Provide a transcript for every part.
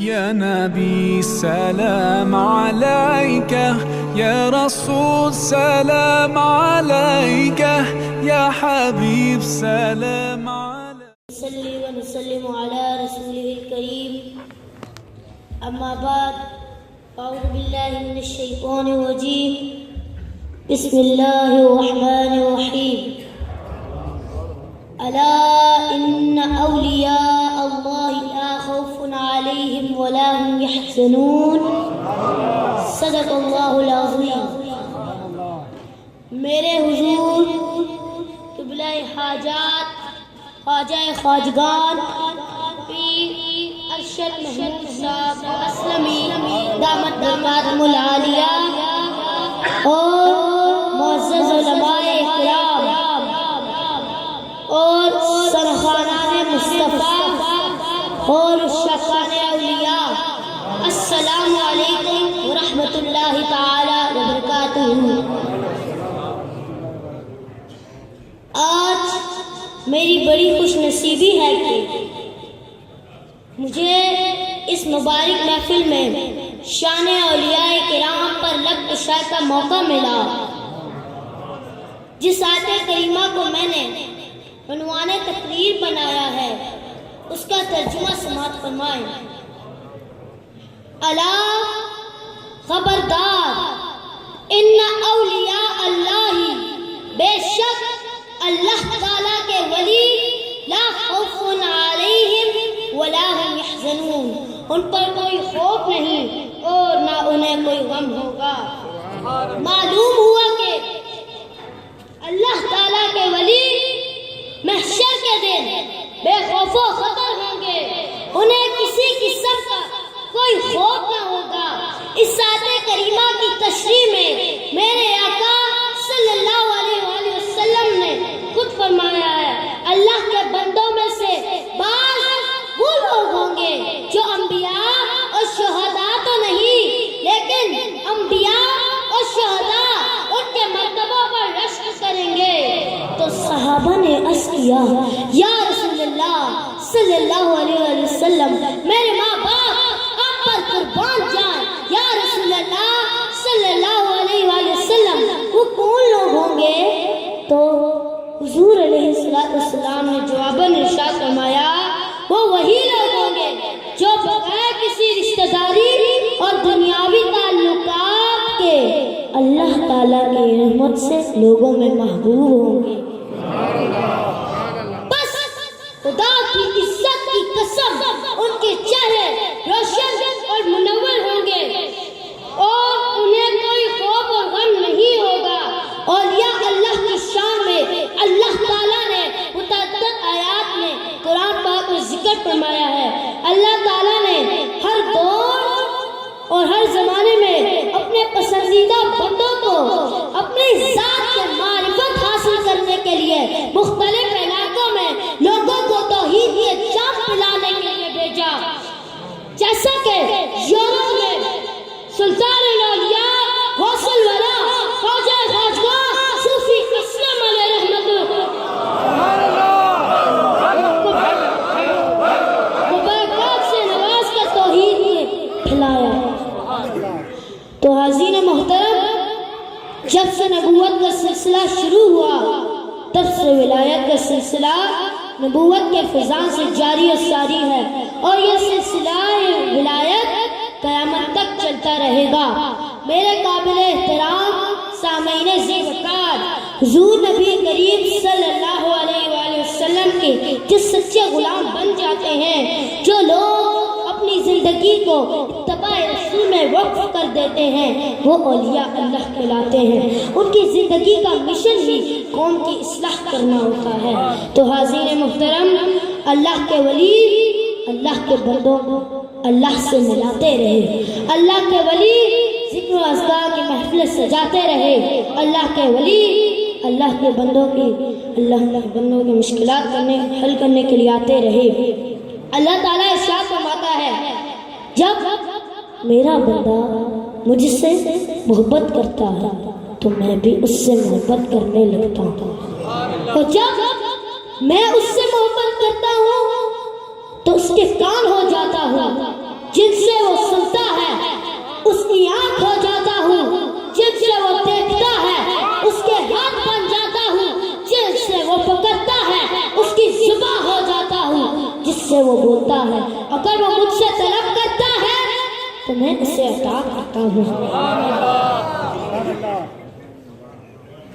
يا نبي سلام عليك، يا رسول سلام عليك، يا حبيب سلام عليك. نصلي ونسلم على رسوله الكريم. أما بعد، أعوذ بالله من الشيطان الرجيم. بسم الله الرحمن الرحيم. ألا إن أولياء الله لا خوف عليهم ولا هم يحزنون. صدق اللہ العظیم. میرے حضور قبلہ حاجات خواجہ خواجگان پیر ارشد محمود صاحب اسلمی دامت برکاتہم العالیہ اور معزز علماء اکرام اور سرخانان مصطفیٰ اور شفان اولیاء، السلام علیکم ورحمۃ اللہ تعالی وبرکاتہ. آج میری بڑی خوش نصیبی ہے کہ مجھے اس مبارک محفل میں شان اولیاء کرام پر لب کشائی کا موقع ملا. جس آیت کریمہ کو میں نے عنوان تقریر بنایا ہے اس کا ترجمہ سماعت فرمائیں. الا خبردار، ان اولیاء اللہ، بے شک اللہ تعالیٰ کے ولی، لا خوف علیہم ولا هم یحزنون، ان پر کوئی خوف نہیں اور نہ انہیں کوئی غم ہوگا. معلوم ہوا کہ اللہ تعالیٰ کے ولی محشر کے دن بے خوف و خطر ہوں گے، انہیں کسی قسم کا کوئی خوف نہ ہوگا. اس آیت کریمہ کی تشریح میں میرے آقا صلی اللہ علیہ وآلہ وسلم نے خود فرمایا ہے، اللہ کے بندوں میں سے بعض وہ لوگ ہوں گے جو انبیاء اور شہداء تو نہیں، لیکن انبیاء اور شہداء ان کے مرتبوں پر رشک کریں گے. تو صحابہ نے عرض کیا، یا رسول اللہ صلی اللہ علیہ وسلم، میرے ماں باپ آپ پر قربان جائیں. یا رسول اللہ صلی اللہ علیہ وسلم، وہ کون لوگ ہوں گے؟ تو حضور علیہ السلام نے جواباً ارشاد فرمایا، وہ وہی لوگ ہوں گے جو بغیر کسی رشتہ داری اور دنیاوی تعلقات کے اللہ تعالیٰ کی رحمت سے لوگوں میں محبوب ہوں گے. بس خدا کی عزت کی قسم ان کے چہرے روشن اور منور ہوں گے اور انہیں کوئی خوف اور غم نہیں ہوگا. اولیاء اللہ کی شان میں اللہ تعالیٰ نے متعدد آیات میں قرآن پاک میں ذکر فرمایا ہے. اللہ تعالیٰ نے ہر دور اور ہر زمانے میں اپنے پسندیدہ بندوں کو اپنی ذات سے معرفت حاصل کرنے کے لیے مختلف علاقوں میں لوگوں کو توحید کے جام پلانے کے لیے بھیجا. جیسا کہ یورپ میں سلطان الاولیاء غوث الورا خواجہ خواجگاہ صوفی اسلم علیہ رحمت مبارکات سے نواز کا توحید پھیلایا. تو حاضرین محترم، جب سے نبوت کا سلسلہ شروع ہوا تب سے ولایت کا سلسلہ نبوت کے فضان سے جاری و ساری ہے اور یہ سلسلہ ولایت قیامت تک چلتا رہے گا. میرے قابل احترام سامعین ذی وقار، حضور نبی کریم صلی اللہ علیہ وآلہ وسلم کے جس سچے غلام بن جاتے ہیں، جو لوگ اپنی زندگی کو اتباع رسول میں وقف کر دیتے ہیں، وہ اولیاء اللہ کہلاتے ہیں. ان کی زندگی کا مشن ہی قوم کی اصلاح کرنا ہوتا ہے. تو حاضرین محترم، اللہ کے ولی اللہ کے بندوں اللہ سے ملاتے رہے، اللہ کے ولی ذکر و اذکار کی محفل سجاتے رہے، اللہ کے ولی اللہ کے بندوں کی مشکلات حل کرنے کے لیے آتے رہے. اللہ تعالیٰ ارشاد فرماتا ہے، جب میرا بندہ مجھ سے محبت کرتا ہے تو میں بھی اس سے محبت کرنے لگتا ہوں، اور جب میں اس سے محبت کرتا ہوں تو اس کے کان ہو جاتا ہوں، جن سے وہ بولتا ہے، اگر وہ مجھ سے طلب کرتا ہے تو میں اسے عطا کرتا ہوں۔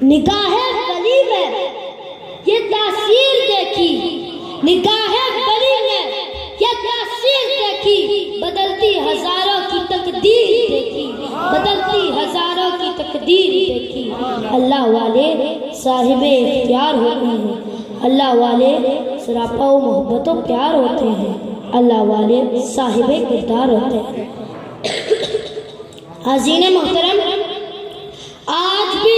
نگاہ ولی میں یہ تاثیر دیکھی، نگاہ ولی نے یہ تاثیر دیکھی، بدلتی ہزاروں کی تقدیر دیکھی، بدلتی ہزاروں کی تقدیر دیکھی۔ اللہ والے صاحب اختیار ہوتے ہیں، اللہ والے سراپا و محبت و پیار ہوتے ہیں، اللہ والے صاحب کردار ہوتے ہیں۔ حاضرین محترم، آج بھی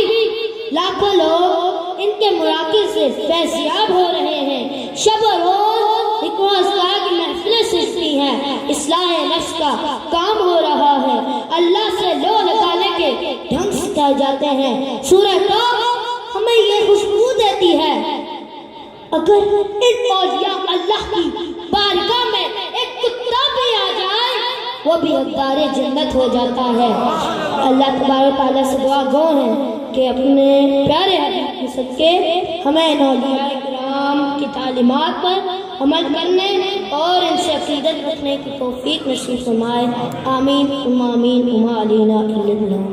لاکھوں لوگ ان کے مراکز سے فیضیاب ہو رہے ہیں، شب و روز ذکر و اذکار کی محفلیں سجتی ہیں، اصلاح نفس کا کام ہو رہا ہے، اللہ سے لو لگانے کے ڈھنگ سکھائے جاتے ہیں۔ سورہ توبہ ہمیں یہ خوشبو دیتی ہے، اگر ان اولیاء اللہ کی بارگاہ میں ایک کتا بھی آ جائے وہ بھی حقدار جنت ہو جاتا ہے۔ اللہ تبارک و تعالیٰ سے دعا گو ہیں کہ اپنے پیارے حبیب کے صدقے ہمیں ان اولیاء کرام کی تعلیمات پر عمل کرنے اور ان سے عقیدت رکھنے کی توفیق نصیب فرمائے۔ آمین ثم آمین وما علینا الا البلاغ۔